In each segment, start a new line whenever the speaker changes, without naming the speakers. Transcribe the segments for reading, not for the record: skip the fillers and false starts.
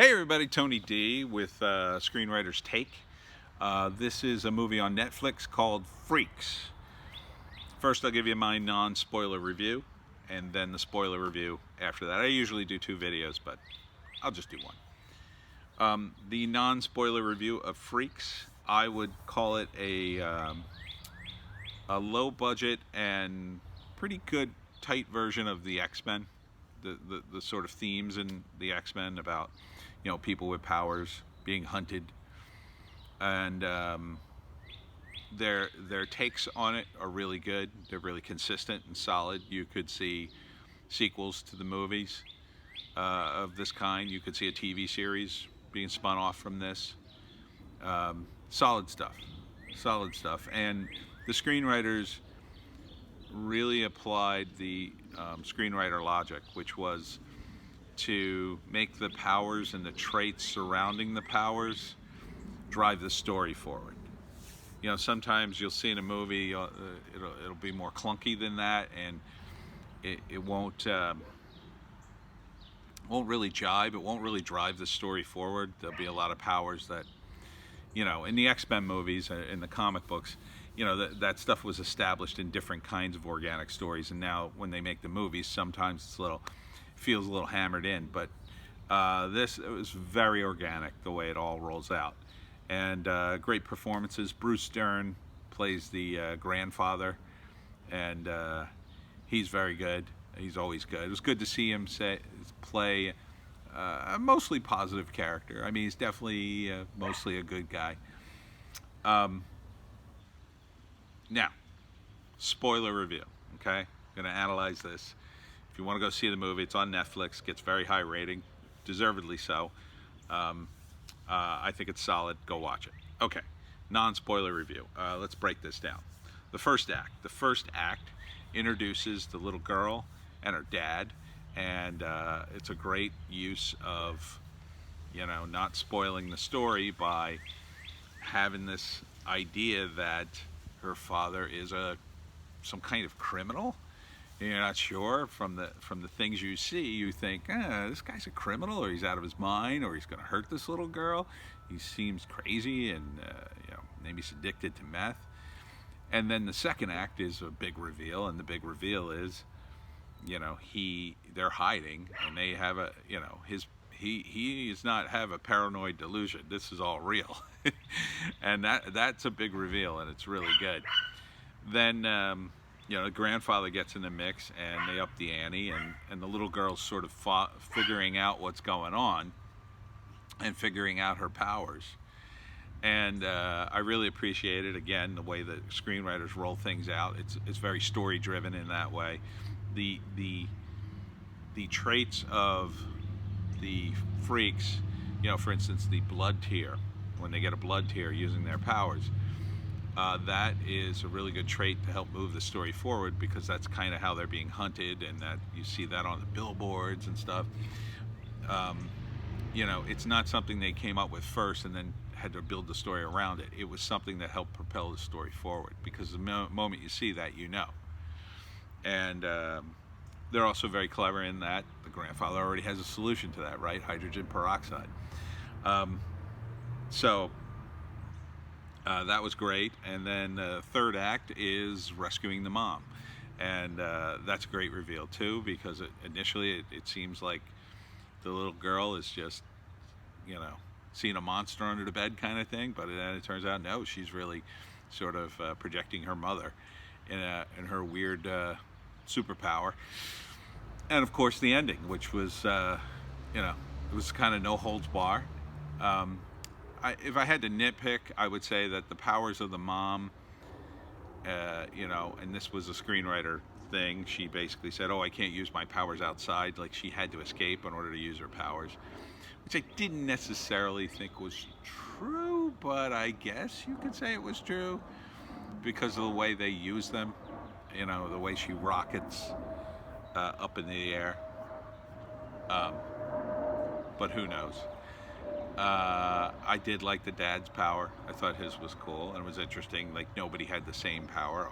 Hey everybody, Tony D with Screenwriter's Take. This is a movie on Netflix called Freaks. First I'll give you my non-spoiler review, and then the spoiler review after that. I usually do 2 videos, but I'll just do one. The non-spoiler review of Freaks, I would call it a low budget and pretty good tight version of the X-Men. The sort of themes in the X-Men about, people with powers being hunted, and their takes on it are really good. They're really consistent and solid. You could see sequels to the movies of this kind. You could see a TV series being spun off from this. Solid stuff, and the screenwriters really applied the screenwriter logic, which was to make the powers and the traits surrounding the powers drive the story forward. Sometimes you'll see in a movie it'll be more clunky than that, and it won't really jive. It won't really drive the story forward. There'll be a lot of powers that, in the X-Men movies, in the comic books, that stuff was established in different kinds of organic stories, and now when they make the movies, sometimes feels a little hammered in, but it was very organic the way it all rolls out, and great performances. Bruce Dern plays the grandfather, and he's very good. He's always good. It was good to see him play a mostly positive character. I mean, he's definitely mostly a good guy. Now, spoiler review, okay? I'm going to analyze this. If you want to go see the movie, it's on Netflix, gets very high rating, deservedly so. I think it's solid. Go watch it. Okay, non-spoiler review. Let's break this down. The first act introduces the little girl and her dad, and it's a great use of, not spoiling the story by having this idea that her father is some kind of criminal. You're not sure. From the things you see, you think, this guy's a criminal, or he's out of his mind, or he's going to hurt this little girl. He seems crazy, and maybe he's addicted to meth. And then the second act is a big reveal, and the big reveal is, they're hiding, and they have he does not have a paranoid delusion. This is all real, and that's a big reveal, and it's really good. Then the grandfather gets in the mix, and they up the ante, and the little girl's sort of figuring out what's going on and figuring out her powers. And I really appreciate it, again, the way that screenwriters roll things out. It's very story driven in that way. The traits of the freaks, for instance, the blood tear, when they get a blood tear using their powers, that is a really good trait to help move the story forward, because that's kind of how they're being hunted, and that you see that on the billboards and stuff. It's not something they came up with first and then had to build the story around it. It was something that helped propel the story forward, because the moment you see that, and they're also very clever in that the grandfather already has a solution to that, right? Hydrogen peroxide. So that was great. And then the third act is rescuing the mom, and that's a great reveal too, because initially it seems like the little girl is just seeing a monster under the bed kind of thing, but then it turns out no, she's really sort of projecting her mother in her weird superpower. And of course the ending, which was it was kind of no holds bar. If I had to nitpick, I would say that the powers of the mom, and this was a screenwriter thing, she basically said, I can't use my powers outside, like she had to escape in order to use her powers, which I didn't necessarily think was true, but I guess you could say it was true because of the way they use them, the way she rockets up in the air, but who knows. I did like the dad's power. I thought his was cool, and it was interesting, like nobody had the same power,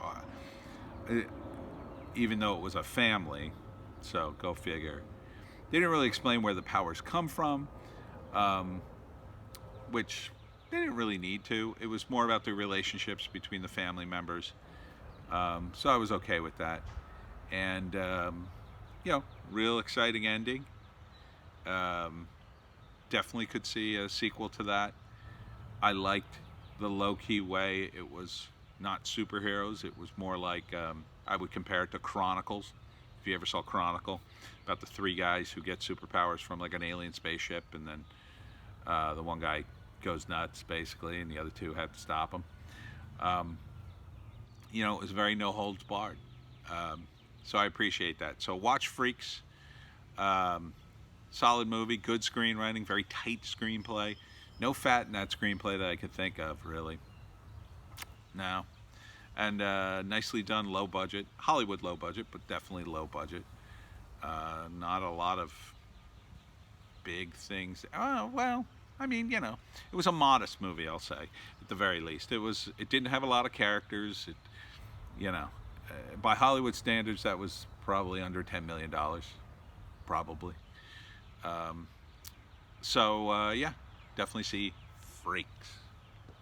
even though it was a family, so go figure. They didn't really explain where the powers come from. um, which they didn't really need to. It was more about the relationships between the family members. So I was okay with that. And, real exciting ending. Um, Definitely could see a sequel to that. I liked the low-key way it was not superheroes. It was more like, I would compare it to Chronicles. If you ever saw Chronicle, about the three guys who get superpowers from like an alien spaceship, and then the one guy goes nuts basically, and the other two have to stop him. Um, it was very no holds barred. So I appreciate that. So watch Freaks. Um, Solid movie, good screenwriting, very tight screenplay. No fat in that screenplay that I could think of, really. No. And nicely done, low budget. Hollywood low budget, but definitely low budget. Not a lot of big things. Well, I mean, it was a modest movie, I'll say, at the very least. It didn't have a lot of characters. By Hollywood standards, that was probably under $10 million, probably. Um, so yeah, definitely see Freaks.